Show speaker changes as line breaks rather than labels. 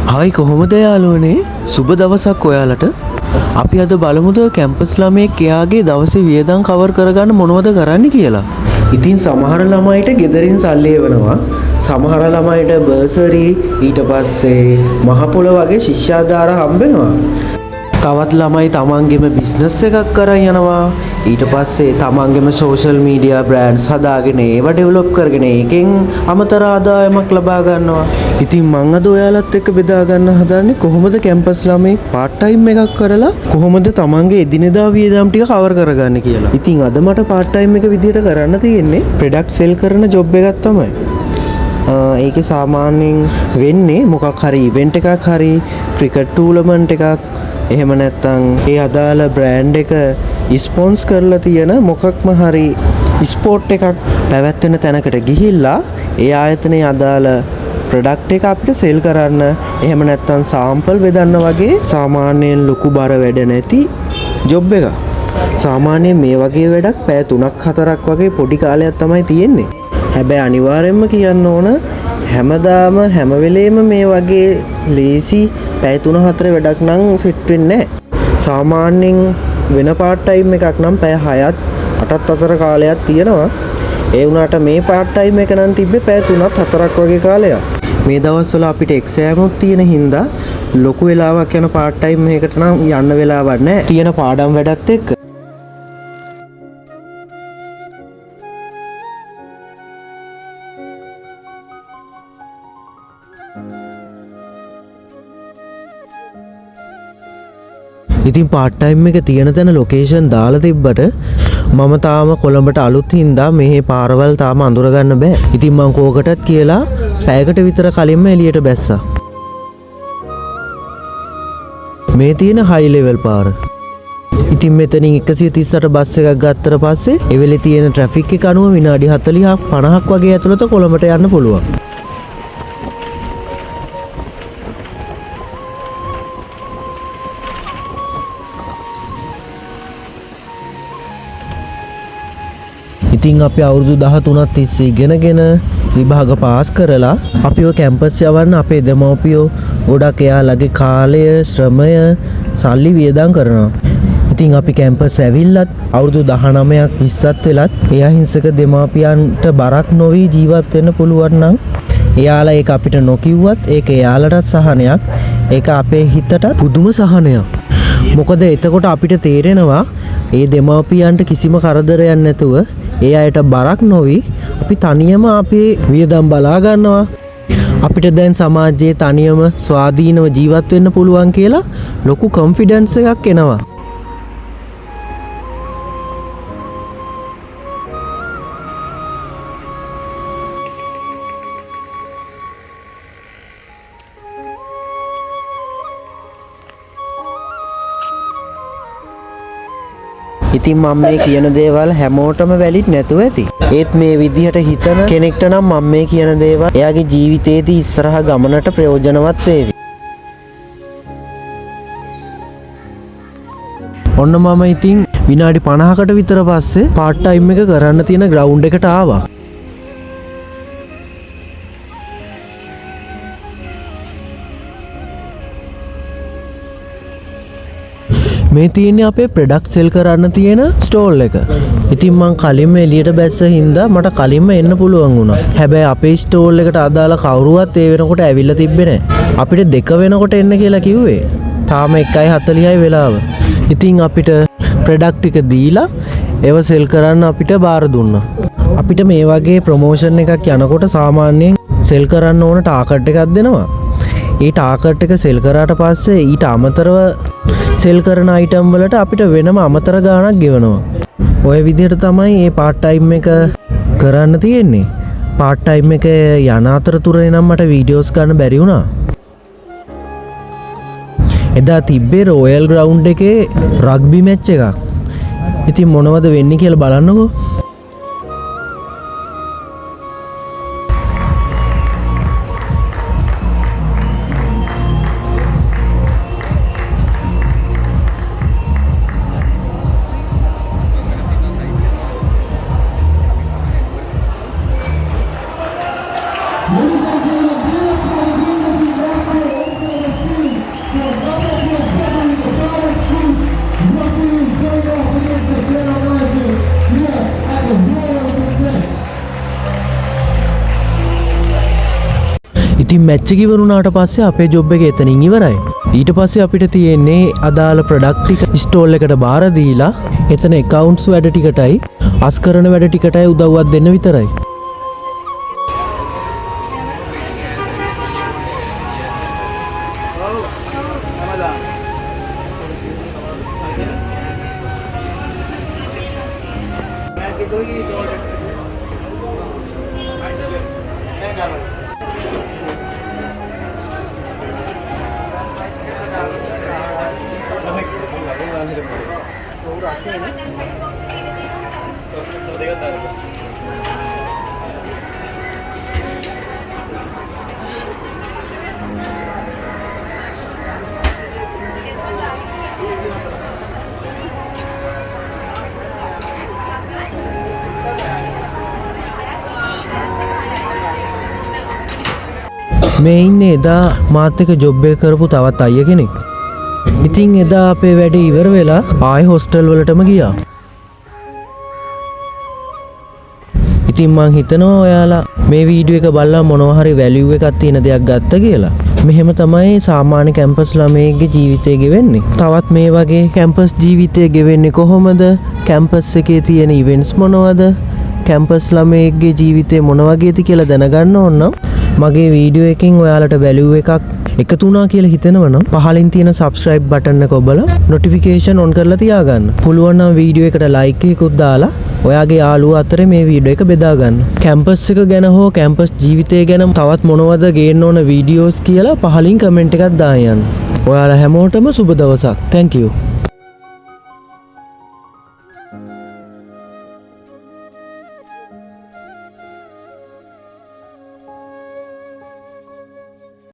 Hi කොහොමද යාළුවනේ? සුබ දවසක් ඔයාලට. අපි අද බලමුද කැම්පස් ළමයෙක් එයාගේ දවසේ වියදම් කවර් කරගන්න මොනවද කරන්න කියලා. ඉතින් සමහර ළමයිට ගෙදරින් සල්ලි එවනවා. සමහර ළමයිට බර්සරි ඊට පස්සේ මහ පොළ වගේ ශිෂ්‍යාධාර හම්බෙනවා. තවත් ළමයි තමන්ගේම බිස්නස් එකක් කරන් යනවා. ඊට පස්සේ තමන්ගේම සෝෂල් මීඩියා බ්‍රෑන්ඩ්ස් හදාගෙන ඒවා ඩෙවලොප් කරගෙන ඒකෙන් අමතර ආදායමක් ලබා ගන්නවා. ඉතින් මං අද ඔයාලත් එක්ක බෙදා ගන්න හදන්නේ කොහොමද කැම්පස් ළමයෙක් පාර්ට් ටයිම් එකක් කරලා කොහොමද තමන්ගේ එදිනෙදා වියදම් ටික කවර් කරගන්නේ කියලා. ඉතින් අද මට පාර්ට් ටයිම් එක විදියට කරන්න තියෙන්නේ ප්‍රොඩක්ට් සෙල් කරන ජොබ් එකක් තමයි. ඒකේ සාමාන්‍යයෙන් වෙන්නේ මොකක් හරි ඉවෙන්ට් එකක් හරි ක්‍රිකට් ටූර්නමන්ට් එකක් එහෙම නැත්නම් ඒ අදාළ බ්‍රෑන්ඩ් එක ස්පොන්ස් කරලා තියෙන මොකක්ම හරි ස්පෝර්ට් එකක් පැවැත්වෙන තැනකට ගිහිල්ලා ඒ ආයතනයේ අදාළ ප්‍රොඩක්ට් එක අපිට සෙල් කරන්න එහෙම නැත්නම් සාම්පල් බෙදන්න වගේ සාමාන්‍යයෙන් ලොකු බර වැඩ නැති ජොබ් එකක්. සාමාන්‍යයෙන් මේ වගේ වැඩක් පැය 3-4ක් වගේ පොඩි කාලයක් තමයි තියෙන්නේ. හැබැයි අනිවාර්යයෙන්ම කියන්න ඕන හැමදාම හැම වෙලේම මේ වගේ ලේසි පැය 3-4 වැඩක් නම් සෙට් වෙන්නේ නැහැ. සාමාන්‍යයෙන් වෙන පාර්ට් ටයිම් එකක් නම් පැය 6ත් 8ත් අතර කාලයක් තියෙනවා. ඒ වුණාට මේ පාර්ට් ටයිම් එක නම් තිබ්බේ පැය 3-4ක් වගේ කාලයක්. මේ දවස්වල අපිට එක්සෑම් උත් තියෙන හින්දා ලොකු වෙලාවක් යන පාර්ට් ටයිම් එකකට නම් යන්න වෙලාවක් නැහැ. තියෙන පාඩම් වැඩත් එක්ක. ඉතින් පාර්ට් ටයිම් එක තියෙන තැන ලොකේෂන් දාලා තිබ්බට මම තාම කොළඹට අලුත් හින්දා මේ පාරවල් තාම අඳුර ගන්න බෑ. ඉතින් මං කෝකටත් කියලා පැයකට විතර කලින්ම එළියට බැස්සා. මේ තියෙන හයි ලෙවල් පාර. ඉතින් මෙතනින් 138 බස් එකක් ගත්තට පස්සේ ඒ වෙලේ තියෙන ට්‍රැෆික් එක අනුව විනාඩි 40ක් 50ක් වගේ ඇතුළත කොළඹට යන්න පුළුවන්. ඉතින් අපි අවුරුදු 13ක් තිස්සේ ඉගෙනගෙන විභාග පාස් කරලා අපිව කැම්පස් යවන්න අපේ දෙමව්පියෝ ගොඩක් එයාලගේ කාලය, ශ්‍රමය, සල්ලි වියදම් කරනවා. ඉතින් අපි කැම්පස් ඇවිල්ලත් අවුරුදු 19ක් 20ක් වෙලත් ඒ අහිංසක දෙමාපියන්ට බරක් නොවි ජීවත් වෙන්න පුළුවන් නම් එයාලා ඒක අපිට නොකිව්වත් ඒක එයාලටත් සහනයක්. ඒක අපේ හිතටත් පුදුම සහනයක්. මොකද එතකොට අපිට තේරෙනවා ඒ දෙමාපියන්ට කිසිම කරදරයක් නැතුව ඒ අයට බරක් නොවි අපි තනියම අපේ වියදම් බලා ගන්නවා. අපිට දැන් සමාජයේ තනියම ස්වාධීනව ජීවත් වෙන්න පුළුවන් කියලා ලොකු කොන්ෆිඩන්ස් එකක් එනවා. ඉතින් මම මේ කියන දේවල් හැමෝටම වැලිඩ් නැතුව ඇති. ඒත් මේ විදිහට හිතන කෙනෙක්ට නම් මම මේ කියන දේවල් එයාගේ ජීවිතේදී ඉස්සරහ ගමනට ප්‍රයෝජනවත් වේවි. ඔන්න මම ඉතින් විනාඩි 50කට විතර පස්සේ පාර්ට් ටයිම් එක කරන්න තියෙන ග්‍රවුන්ඩ් එකට ආවා. මේ තියෙන්නේ අපේ ප්‍රොඩක්ට් සෙල් කරන්න තියෙන ස්ටෝල් එක. ඉතින් මං කලින්ම එළියට බැස්ස හින්දා මට කලින්ම එන්න පුළුවන් වුණා. හැබැයි අපේ ස්ටෝල් එකට අදාළ කවුරුවත් ඒ වෙනකොට ඇවිල්ලා තිබ්බේ නැහැ. අපිට 2 වෙනකොට එන්න කියලා කිව්වේ. තාම 1:40යි වෙලාව. ඉතින් අපිට ප්‍රොඩක්ට් ටික දීලා ඒව සෙල් කරන්න අපිට බාර දුන්නා. අපිට මේ වගේ ප්‍රොමෝෂන් එකක් යනකොට සාමාන්‍යයෙන් සෙල් කරන්න ඕන ටාකට් එකක් දෙනවා. ඒ ටාකට් එක සෙල් කරාට පස්සේ ඊට අමතරව සෙල් කරන අයිටම් වලට අපිට වෙනම අමතර ගාණක් ගෙවනවා. ඔය විදිහට තමයි මේ පාර්ට් ටයිම් එක කරන්න තියෙන්නේ. පාර්ට් ටයිම් එක යන අතරතුරේ නම් මට වීඩියෝස් ගන්න බැරි වුණා. එදා තිබ්බේ රොයල් ග්‍රවුන්ඩ් එකේ රග්බි මැච් එකක්. ඉතින් මොනවද වෙන්නේ කියලා බලන්නකෝ. මැච් එක ඉවරුණාට පස්සේ අපේ ජොබ් එක එතනින් ඉවරයි. ඊට පස්සේ අපිට තියෙන්නේ අදාළ ප්‍රොඩක්ට් ටික ස්ටෝල් එකට බාර දීලා එතන accounts වැඩ ටිකටයි අස් කරන වැඩ ටිකටයි උදව්වක් දෙන්න විතරයි. මේ ඉන්නේ එදා මාත් එක්ක ජොබ් එක කරපු තවත් අයියා කෙනෙක්. ඉතින් එදා අපේ වැඩේ ඉවර වෙලා ආයෙ හොස්ටල් වලටම ගියා. ඉතින් මං හිතනවා ඔයාලා මේ වීඩියෝ එක බලලා මොනවා හරි වැලියු එකක් තියෙන දෙයක් ගත්ත කියලා. මෙහෙම තමයි සාමාන්‍ය කැම්පස් ළමයෙක්ගේ ජීවිතය ගෙවෙන්නේ. තවත් මේ වගේ කැම්පස් ජීවිතය ගෙවෙන්නේ කොහොමද? කැම්පස් එකේ තියෙන ඉවෙන්ට්ස් මොනවද? කැම්පස් ළමයෙක්ගේ ජීවිතේ මොන වගේද කියලා දැනගන්න ඕන නම් මගේ වීඩියෝ එකෙන් ඔයාලට වැලියු එකක් එකතු වුණා කියලා හිතෙනවනම් පහලින් තියෙන subscribe button එක ඔබලා notification on කරලා තියාගන්න. පුළුවන් නම් වීඩියෝ එකට like එකකුත් දාලා ඔයාගේ යාළුවෝ අතරේ මේ වීඩියෝ එක බෙදා ගන්න. කැම්පස් එක ගැන හෝ කැම්පස් ජීවිතය ගැන තවත් මොනවද ගේන්න ඕන වීඩියෝස් කියලා පහලින් කමෙන්ට් එකක් දාන්න. ඔයාලා හැමෝටම සුබ දවසක්. Thank you.